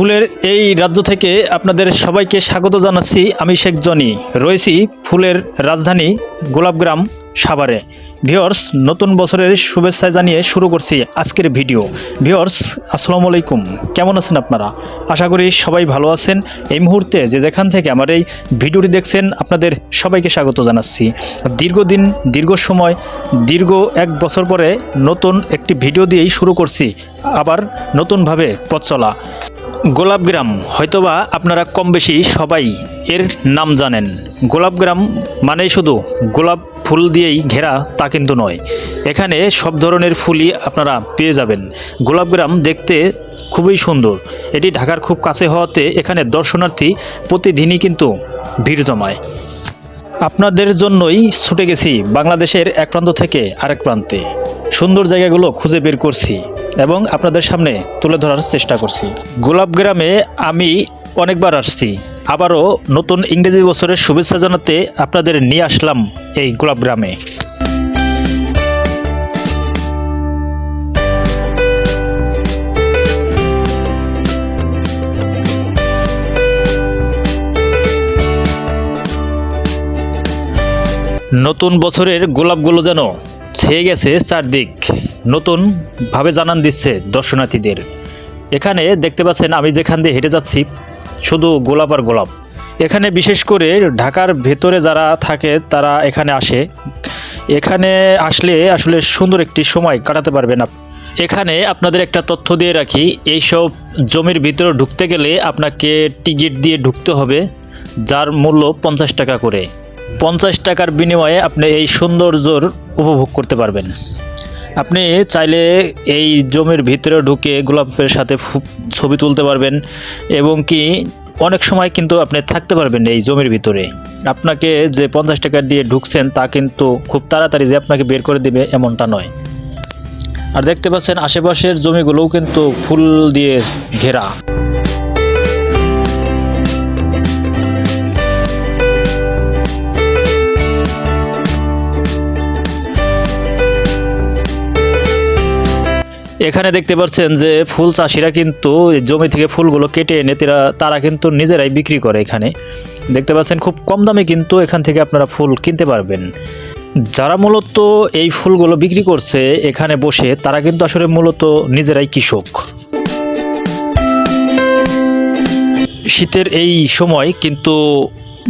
ফুলের এই রাজ্য থেকে আপনাদের সবাইকে স্বাগত জানাচ্ছি। আমি শেখ জনি, রয়েছি ফুলের রাজধানী গোলাপগ্রাম সাভারে। ভিউয়ার্স, নতুন বছরের শুভেচ্ছা জানিয়ে শুরু করছি আজকের ভিডিও। ভিউয়ার্স, আসসালামু আলাইকুম, কেমন আছেন আপনারা? আশা করি সবাই ভালো আছেন। এই মুহূর্তে যে যেখান থেকে আমার এই ভিডিওটি দেখছেন আপনাদের সবাইকে স্বাগত জানাচ্ছি। দীর্ঘ সময় দীর্ঘ 1 বছর পরে নতুন একটি ভিডিও দিয়েই শুরু করছি আবার নতুনভাবে পথ চলা। গোলাপগ্রাম হয়তোবা আপনারা কম বেশি সবাই এর নাম জানেন। গোলাপগ্রাম মানেই শুধু গোলাপ ফুল দিয়েই ঘেরা তা কিন্তু নয়, এখানে সব ধরনের ফুলই আপনারা পেয়ে যাবেন। গোলাপগ্রাম দেখতে খুবই সুন্দর। এটি ঢাকার খুব কাছে হওয়াতে এখানে দর্শনার্থী প্রতিদিনই কিন্তু ভিড় জমায়। আপনাদের জন্যই ছুটে গেছি বাংলাদেশের এক প্রান্ত থেকে আরেক প্রান্তে। সুন্দর জায়গাগুলো খুঁজে বের করছি এবং আপনাদের সামনে তুলে ধরার চেষ্টা করছি। গোলাপগ্রামে আমি অনেকবার আসছি, আবারও নতুন ইংরেজি বছরের শুভেচ্ছা জানাতে আপনাদের নিয়ে আসলাম এই গোলাপগ্রামে। নতুন বছরের গোলাপগুলো যেন ছেয়ে গেছে চারদিক, নতুনভাবে জানান দিচ্ছে দর্শনার্থীদের। এখানে দেখতে পাচ্ছেন আমি যেখান দিয়ে হেঁটে যাচ্ছি শুধু গোলাপ আর গোলাপ। এখানে বিশেষ করে ঢাকার ভেতরে যারা থাকে তারা এখানে আসে। এখানে আসলে আসলে সুন্দর একটি সময় কাটাতে পারবেন। এখানে আপনাদের একটা তথ্য দিয়ে রাখি, এইসব জমির ভিতরে ঢুকতে গেলে আপনাকে টিকিট দিয়ে ঢুকতে হবে, যার মূল্য 50 টাকা করে। 50 টাকার বিনিময়ে আপনি এই সৌন্দর্যর উপভোগ করতে পারবেন। আপনি চাইলে এই জমির ভিতরে ঢুকে গোলাপের সাথে ছবি তুলতে পারবেন এবং কি অনেক সময় কিন্তু আপনি থাকতে পারবেন এই জমির ভিতরে। আপনাকে যে 50 টাকা দিয়ে ঢুকছেন তা কিন্তু খুব তাড়াতাড়ি যে আপনাকে বের করে দেবে এমনটা নয়। আর দেখতে পাচ্ছেন আশেপাশের জমিগুলোও কিন্তু ফুল দিয়ে ঘেরা। এখানে দেখতে পাচ্ছেন যে ফুল চাষিরা কিন্তু জমি থেকে ফুলগুলো কেটে এনে তারা কিন্তু নিজেরাই বিক্রি করে। এখানে দেখতে পাচ্ছেন খুব কম দামে কিন্তু এখান থেকে আপনারা ফুল কিনতে পারবেন। যারা মূলত এই ফুলগুলো বিক্রি করছে এখানে বসে, তারা কিন্তু আসলে মূলত নিজেরাই কৃষক। শীতের এই সময় কিন্তু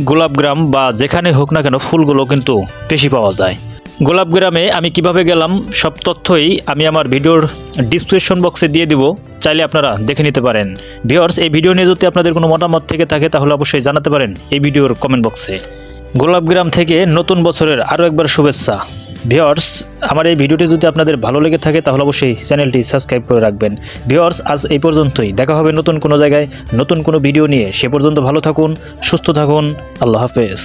গোলাপগ্রাম বা যেখানে হোক না কেন ফুলগুলো কিন্তু বেশি পাওয়া যায়। গোলাপগ্রামে আমি কিভাবে গেলাম সব তথ্যই আমি আমার ভিডিওর ডিসক্রিপশন বক্সে দিয়ে দিব, চাইলে আপনারা দেখে নিতে পারেন। ভিউয়ার্স, এই ভিডিও নিয়ে যদি আপনাদের কোনো মতামত থেকে থাকে তাহলে অবশ্যই জানাতে পারেন এই ভিডিওর কমেন্ট বক্সে। গোলাপগ্রাম থেকে নতুন বছরের আরও একবার শুভেচ্ছা। ভিউয়ার্স, আমার এই ভিডিওটি যদি আপনাদের ভালো লেগে থাকে তাহলে অবশ্যই চ্যানেলটি সাবস্ক্রাইব করে রাখবেন। ভিউয়ার্স, আজ এই পর্যন্তই। দেখা হবে নতুন কোনো জায়গায় নতুন কোনো ভিডিও নিয়ে। সে পর্যন্ত ভালো থাকুন, সুস্থ থাকুন। আল্লাহ হাফেজ।